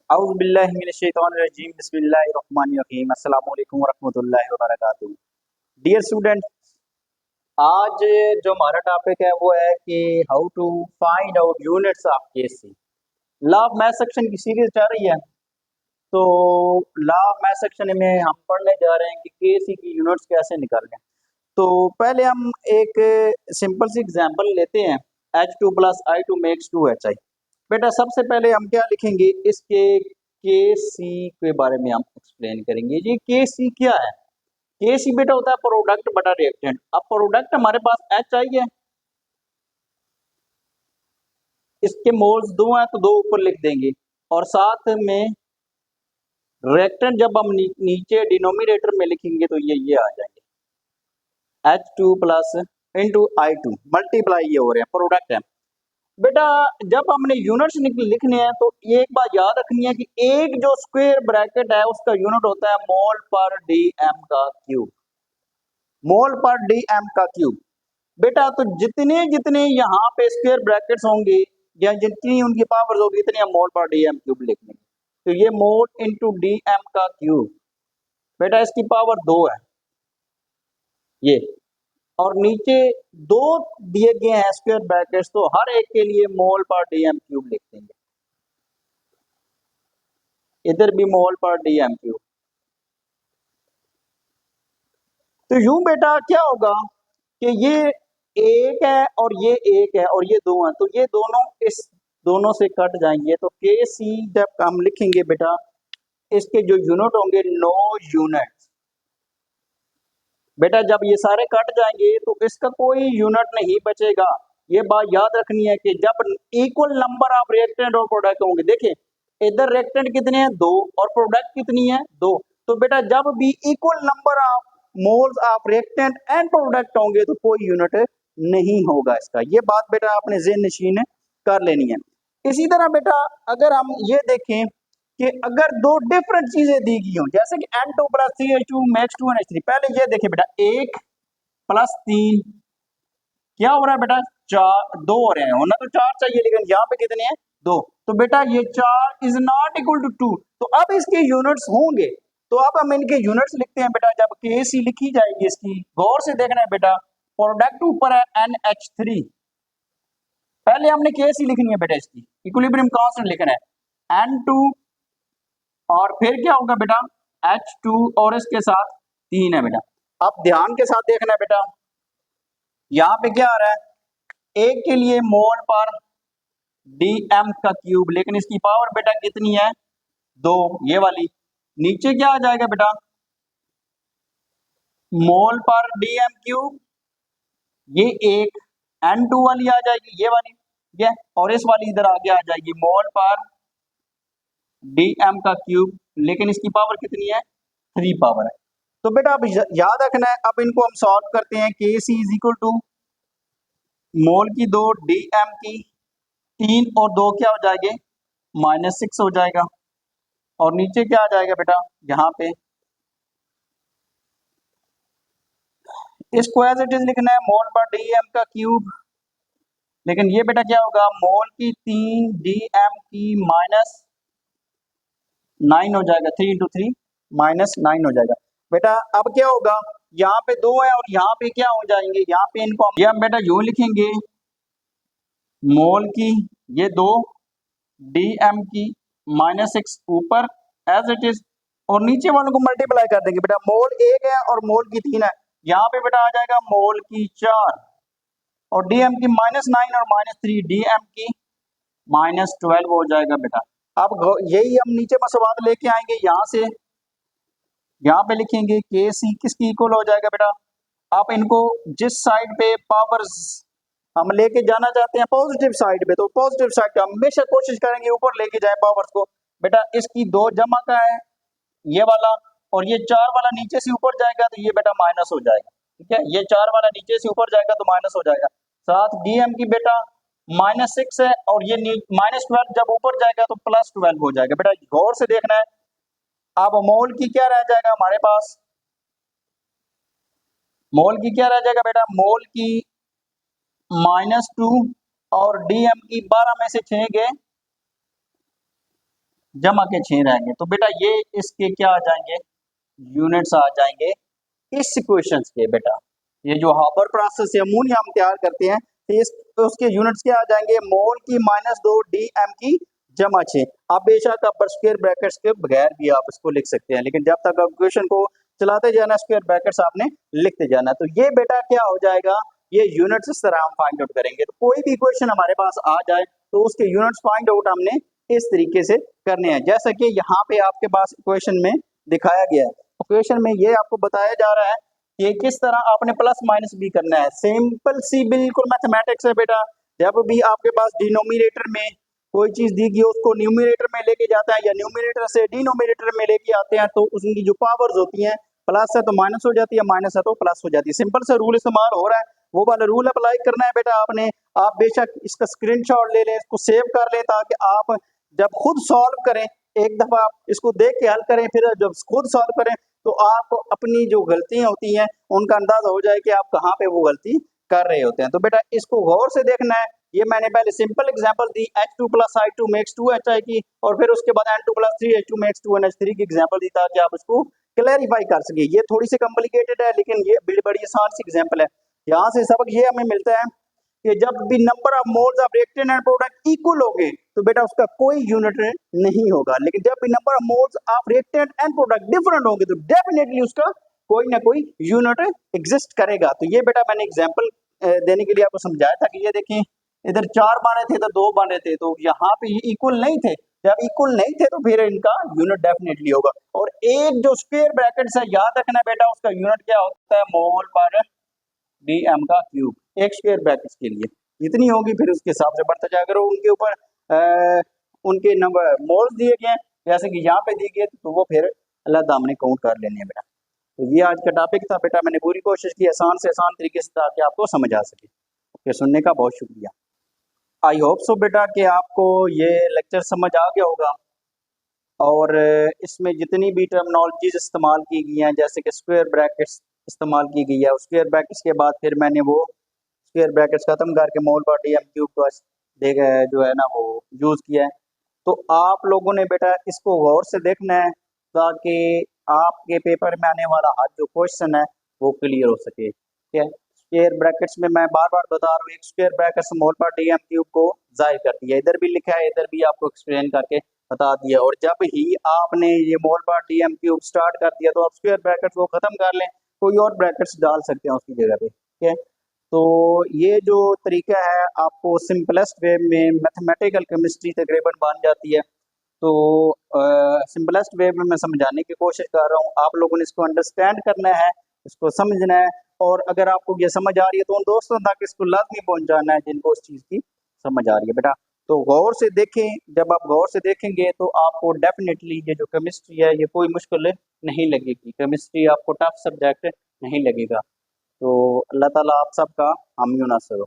औज़ुबिल्लाहिमिनश्शैतानिर्रजीम बिस्मिल्लाहिर्रहमानिर्रहीम अस्सलामु अलैकुम वरहमतुल्लाहि वबरकातुहू। डियर स्टूडेंट, आज जो हमारा टॉपिक है वो है कि how to find out units of KC. Law of math section की सीरीज चल रही है। तो लॉ ऑफ मैथ सेक्शन में हम पढ़ने जा रहे हैं कि केसी की यूनिट्स कैसे निकालें। तो पहले हम एक सिंपल सी एग्जांपल लेते हैं, H2 plus I2 makes 2HI। बेटा सबसे पहले हम क्या लिखेंगे, इसके के सी के बारे में हम एक्सप्लेन करेंगे। ये के सी क्या है? के सी बेटा होता है प्रोडक्ट बटा रिएक्टेंट। अब प्रोडक्ट हमारे पास एच आई है, इसके मोल्स दो हैं तो दो ऊपर लिख देंगे, और साथ में रिएक्टेंट जब हम नीचे डिनोमिनेटर में लिखेंगे तो ये आ जाएंगे H2 plus into I2 multiply ये हो रहे हैं, प्रोडक्ट है। बेटा जब हमने यूनिट्स लिखने हैं तो ये एक बात याद रखनी है कि एक जो स्क्वायर ब्रैकेट है उसका यूनिट होता है मोल पर डी एम का क्यूब। मोल पर डी एम का क्यूब। बेटा तो जितने जितने यहाँ पे स्क्वायर ब्रैकेट्स होंगे या जितनी उनकी पावर्स होगी इतनी हम मोल पर डी एम क्यूब लिखेंगे। तो ये मोल इंटू डी एम का क्यूब, बेटा इसकी पावर 2 है ये, और नीचे दो दिए गए हैं स्क्वायर ब्रैकेट्स, तो हर एक के लिए मोल पर डी एम क्यूब लिख देंगे। इधर भी मोल पर डी एम क्यूब। तो यूं बेटा क्या होगा कि ये एक है और ये एक है और ये दो है, तो ये दोनों इस दोनों से कट जाएंगे। तो के सी जब हम लिखेंगे बेटा, इसके जो यूनिट होंगे नो यूनिट। बेटा जब ये सारे कट जाएंगे तो इसका कोई यूनिट नहीं बचेगा। ये बात याद रखनी है कि जब इक्वल नंबर ऑफ रिएक्टेंट और प्रोडक्ट होंगे, देखिए इधर रिएक्टेंट कितने हैं 2 और प्रोडक्ट कितनी है 2, तो बेटा जब भी equal number of moles of reactant and product होंगे तो कोई यूनिट नहीं होगा इसका। ये बात बेटा आपने ज़हन नशीन कर लेनी है। इसी तरह बेटा अगर हम ये देखें कि अगर दो डिफरेंट चीजें दी गई हों, जैसे कि N2 plus 3H2 max 2NH3, पहले ये देखिए बेटा 1 प्लस 3 क्या हो रहा है बेटा 4, 2 हो रहे हैं, होना तो 4 चाहिए लेकिन यहाँ पे कितने हैं 2, तो बेटा ये 4 इज नॉट इक्वल टू 2। तो अब इसके यूनिट्स होंगे, तो अब हम इनके यूनिट्स लिखते हैं बेटा। जब के सी लिखी जाएगी इसकी गौर से देखना है बेटा, प्रोडक्ट ऊपर है NH3, पहले हमने के सी लिखनी है बेटा, इसकी इक्विलिब्रियम कांस्टेंट लिखना है N2 और फिर क्या होगा बेटा H2 और इसके साथ 3 है बेटा। अब ध्यान के साथ देखना है बेटा, यहाँ पे क्या आ रहा है, एक के लिए मोल पर डी एम का क्यूब, लेकिन इसकी पावर बेटा कितनी है 2, ये वाली। नीचे क्या आ जाएगा बेटा, मोल पर डी एम क्यूब, ये एक N2 वाली आ जाएगी ये वाली, ये, और इस वाली इधर आगे आ जाएगी मोल पर डी एम का क्यूब, लेकिन इसकी पावर कितनी है 3 पावर है। तो बेटा अब याद रखना है, अब इनको हम सॉल्व करते हैं। के सी इज इक्वल टू मोल की 2 डी एम की 3 और 2 क्या हो जाएंगे -6 हो जाएगा, और नीचे क्या आ जाएगा बेटा, यहाँ पे इसको एज इट इज लिखना है मोल पर डी एम का क्यूब, लेकिन ये बेटा क्या होगा मोल की 3 डी एम की -9 हो जाएगा, 3 इंटू 3 -9 हो जाएगा। बेटा अब क्या होगा, यहाँ पे 2 है और यहाँ पे क्या हो जाएंगे, यहाँ पे इनको ये हम बेटा यूं लिखेंगे, मोल की ये 2 डी एम की -6 ऊपर एज इट इज, और नीचे वालों को मल्टीप्लाई कर देंगे बेटा। मोल 1 है और मोल की 3 है, यहाँ पे बेटा आ जाएगा मोल की 4 और डी एम की -9 और -3 डी एम की -12 हो जाएगा बेटा। अब यही हम नीचे मसवाद लेके आएंगे, यहाँ से यहाँ पे लिखेंगे के सी किसकी इक्वल हो जाएगा बेटा। आप इनको जिस साइड पे पावर्स हम लेके जाना चाहते हैं पॉजिटिव साइड पे, तो पॉजिटिव साइड का हमेशा कोशिश करेंगे ऊपर लेके जाए पावर्स को। बेटा इसकी 2 जमा का है ये वाला, और ये 4 वाला नीचे से ऊपर जाएगा तो ये बेटा माइनस हो जाएगा, ठीक है। ये 4 वाला नीचे से ऊपर जाएगा तो माइनस हो जाएगा। साथ डीएम की बेटा -6 है और ये -12 जब ऊपर जाएगा तो +12 हो जाएगा। बेटा गौर से देखना है। अब मोल की क्या रह जाएगा हमारे पास, मोल की क्या रह जाएगा बेटा, मोल की -2 और डीएम की 12 में से 6 गए जमा के 6 रहेंगे। तो बेटा ये इसके क्या आ जाएंगे, यूनिट्स आ जाएंगे इस इक्वेशंस के बेटा। ये जो हाबर प्रोसेस से अमोनिया हम तैयार करते हैं तो उसके यूनिट्स क्या आ जाएंगे, मोल की -2 DM की जमा 6। आप बेशक आप स्क्वायर ब्रैकेट्स के बगैर भी आप इसको लिख सकते हैं, लेकिन जब तक आप इक्वेशन को चलाते जाना स्क्वायर ब्रैकेट्स आपने लिखते जाना। तो ये बेटा क्या हो जाएगा, ये यूनिट्स इस तरह हम फाइंड आउट करेंगे। तो कोई भी इक्वेशन हमारे पास आ जाए तो उसके यूनिट्स फाइंड आउट हमने इस तरीके से करने हैं, जैसा कि यहाँ पे आपके पास इक्वेशन में दिखाया गया है। इक्वेशन में ये आपको बताया जा रहा है कि किस तरह आपने प्लस माइनस भी करना है। सिंपल सी बिल्कुल मैथमेटिक्स है बेटा। जब भी आपके पास डिनोमिनेटर में कोई चीज दी गई उसको न्यूमिनेटर में लेके जाता है या न्यूमिनेटर से डिनोमिनेटर में लेके आते हैं, तो उसकी जो पावर्स होती हैं प्लस है तो माइनस हो जाती है, माइनस है तो प्लस हो जाती है। सिंपल सा रूल इस्तेमाल हो रहा है, वो वाला रूल अप्लाई करना है बेटा आपने। आप बेशक इसका स्क्रीनशॉट ले लें, इसको सेव कर लें, ताकि आप जब खुद सॉल्व करें, एक दफा आप इसको देख के हल करें, फिर जब खुद सॉल्व करें तो आप अपनी जो गलतियां होती हैं उनका अंदाजा हो जाए कि आप कहाँ पे वो गलती कर रहे होते हैं। तो बेटा इसको गौर से देखना है। ये मैंने पहले सिंपल एग्जांपल दी H2 + I2 मेक्स 2HI की, और फिर उसके बाद N2 + 3H2 मेक्स 2NH3 की एग्जांपल दी ताकि आप इसको क्लैरिफाई कर सके। ये थोड़ी सी कॉम्प्लिकेटेड है, लेकिन ये बड़ी आसान सी एग्जांपल है। यहाँ से सबक ये हमें मिलता है कि जब भी number of moles of reactant and product equal होंगे तो बेटा उसका कोई यूनिट नहीं होगा, लेकिन जब भी number of moles of reactant and product different होंगे तो डेफिनेटली उसका कोई ना कोई यूनिट एग्जिस्ट करेगा। तो ये बेटा मैंने एग्जांपल देने के लिए आपको समझाया था कि ये देखें इधर 4 बने थे तो 2 बने थे, तो यहाँ पे ये इक्वल नहीं थे। जब इक्वल नहीं थे तो फिर इनका यूनिट डेफिनेटली होगा। और एक जो स्क्वायर ब्रैकेट है याद रखना बेटा, उसका यूनिट क्या होता है, मोल पर DM का क्यूब, एक स्क्वायर ब्रैकेट के लिए जितनी होगी फिर उसके हिसाब से बढ़ता जाएगा। अगर उनके ऊपर उनके नंबर मोल्स दिए गए हैं जैसे कि यहाँ पे दिए गए तो वो फिर अलग हमने काउंट कर लेने हैं बेटा। तो ये आज का टॉपिक था बेटा, मैंने पूरी कोशिश की आसान से आसान तरीके से ताकि आपको समझ आ सके। ओके, सुनने का बहुत शुक्रिया। आई होप सो बेटा कि आपको ये लेक्चर समझ आ गया होगा, और इसमें जितनी भी टर्मिनोलॉजीज इस्तेमाल की गई हैं जैसे कि स्क्वायर ब्रैकेट्स इस्तेमाल की गई है, उस स्क्वायर ब्रैकेट्स के बाद फिर मैंने वो स्क्वायर ब्रैकेट्स खत्म करके मोल पर DM क्यूब का देखा है जो है ना वो यूज़ किया है। तो आप लोगों ने बेटा इसको गौर से देखना है ताकि आपके पेपर में आने वाला हर जो क्वेश्चन है वो क्लियर हो सके। ठीक है, स्क्वायर ब्रैकेट्स में मैं बार बार बता रहा हूँ, एक स्क्वायर ब्रैकेट स्मॉल पर DM क्यूब को जाहिर करती है। इधर भी लिखा है, इधर भी आपको एक्सप्लेन करके बता दिया। और जब ही आपने ये मोल पर DM क्यूब स्टार्ट कर दिया तो आप स्क्वायर ब्रैकेट को खत्म कर लें, कोई और ब्रैकेट्स डाल सकते हैं उसकी जगह पे। ठीक है, तो ये जो तरीका है आपको सिंपलेस्ट वे में मैथमेटिकल केमिस्ट्री तकरीबन बन जाती है। तो सिंपलेस्ट वे में मैं समझाने की कोशिश कर रहा हूँ, आप लोगों ने इसको अंडरस्टैंड करना है, इसको समझना है, और अगर आपको ये समझ आ रही है तो उन दोस्तों तक इसको लाजमी पहुंचाना है जिनको उस चीज़ की समझ आ रही है बेटा। तो गौर से देखें, जब आप गौर से देखेंगे तो आपको डेफिनेटली ये जो केमिस्ट्री है ये कोई मुश्किल नहीं लगेगी, केमिस्ट्री आपको टफ सब्जेक्ट नहीं लगेगा। तो अल्लाह ताला आप सबका हामी नासर हो।